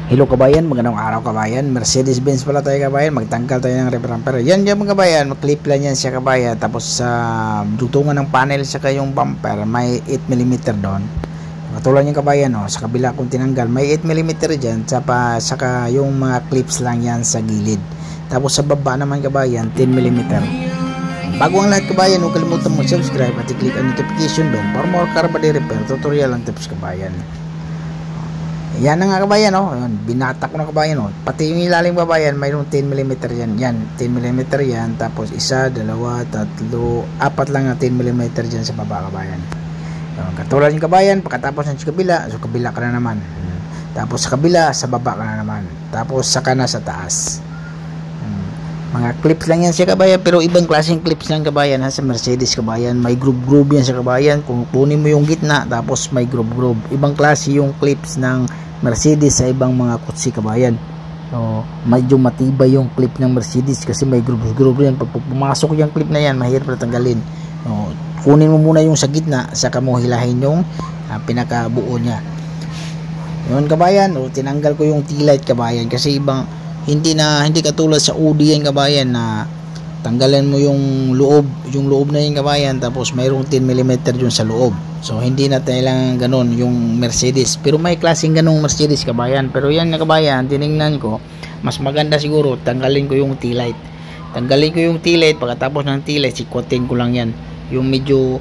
Hello kabayan, magandang araw kabayan. Mercedes-Benz pala tayo kabayan. Magtanggal tayo ng rear bumper. Yan mga kabayan, mag-clip lang yan siya kabayan. Tapos sa dutungan ng panel saka yung bumper, may 8mm doon. Katulad yung kabayan, sa kabila kung tinanggal, may 8mm dyan. Saka yung mga clips lang yan sa gilid. Tapos sa baba naman kabayan, 10mm. Bago ang lahat kabayan, huwag kalimutan mo subscribe at i-click ang notification bell for more car body repair tutorial and tips kabayan. Yan na nga kabayan, binatak ko na kabayan, pati yung ilalim kabayan mayroong 10mm yan, 10mm yan, tapos isa, dalawa, tatlo, apat lang na 10mm dyan sa baba kabayan. Katulad yung kabayan, pagkatapos ng kabila, so kabila ka na naman, tapos sa kabila, sa baba ka na naman, tapos saka na sa taas. Mga clips lang yan siya kabayan, pero ibang klaseng clips lang kabayan sa Mercedes kabayan. May groove yan sa kabayan. Kung kunin mo yung gitna, tapos may groove. Ibang klase yung clips ng Mercedes sa ibang mga kotse kabayan. So, medyo matibay yung clip ng Mercedes kasi may groove yan. Pag pumasok yung clip na yan, mahirap na tanggalin. So, kunin mo muna yung sa gitna, saka mo hilahin yung pinakabuo niya. Yun kabayan, tinanggal ko yung T-light kabayan kasi hindi katulad sa Audi yan kabayan na tanggalan mo yung loob na yung kabayan, tapos mayroong 10mm dun sa loob. So hindi na kailangan ganun yung Mercedes, pero may klaseng ganung Mercedes kabayan. Pero yan na kabayan, tinignan ko mas maganda siguro tanggalin ko yung T-light. Pagkatapos ng T-light sikwatin ko lang yan yung medyo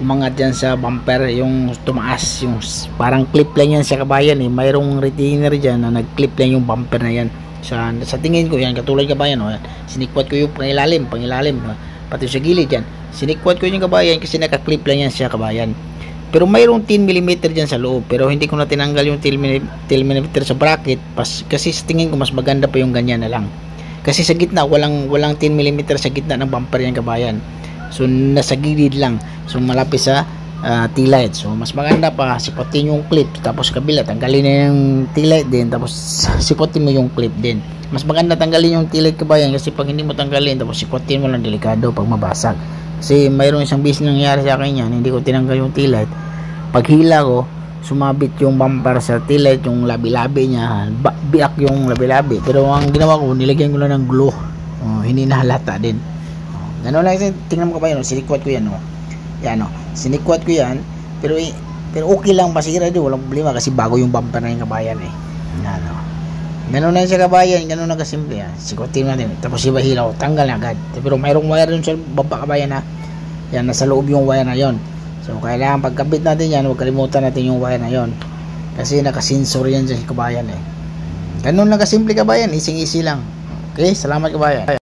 umangat dyan sa bumper, yung tumaas, yung parang clip lang yan sa kabayan mayroong retainer dyan na nag-clip lang yung bumper na yan. Sa tingin ko yan, katulad kabayan, sinikwat ko yung pangilalim, pati sa gilid yan, sinikwat ko yung kabayan kasi naka-clip lang yan siya kabayan. Pero mayroong 10mm dyan sa loob, pero hindi ko na tinanggal yung 10mm sa bracket kasi sa tingin ko mas maganda pa yung ganyan na lang. Kasi sa gitna, walang 10mm sa gitna ng bumper yan kabayan. So nasa gilid lang, so malapit sa T-light. So mas maganda pa sipotin yung clip, tapos kabila tanggalin na yung T-light din, tapos sipotin mo yung clip din. Mas maganda tanggalin yung T-light kabayan kasi pag hindi mo tanggalin tapos sipotin mo lang, delikado pag mabasag. Kasi mayroong isang beses nangyari sa akin yan, hindi ko tinanggal yung T-light. Pag hila ko, sumabit yung bumper sa T-light, yung labi-labi niya, biak yung labi-labi. Pero ang ginawa ko, nilagyan ko lang ng glue, hindi nahalata din. Ganun lang, tingnan mo kabayan, sinikwat ko yan, sinikwat ko yan, pero okay lang, masira din, walang problema kasi bago yung bumper na yung kabayan ganun na siya kabayan, ganun na kasimple sikwatin natin, tapos iba hilaw, tanggal na agad. Pero mayroong wire dun sa baba kabayan yan, nasa loob yung wire na yon. So kailangan pagkabit natin yan, huwag kalimutan natin yung wire na yon kasi nakasensor yan sa kabayan ganun lang kasimple kabayan, easy lang. Okay, salamat kabayan.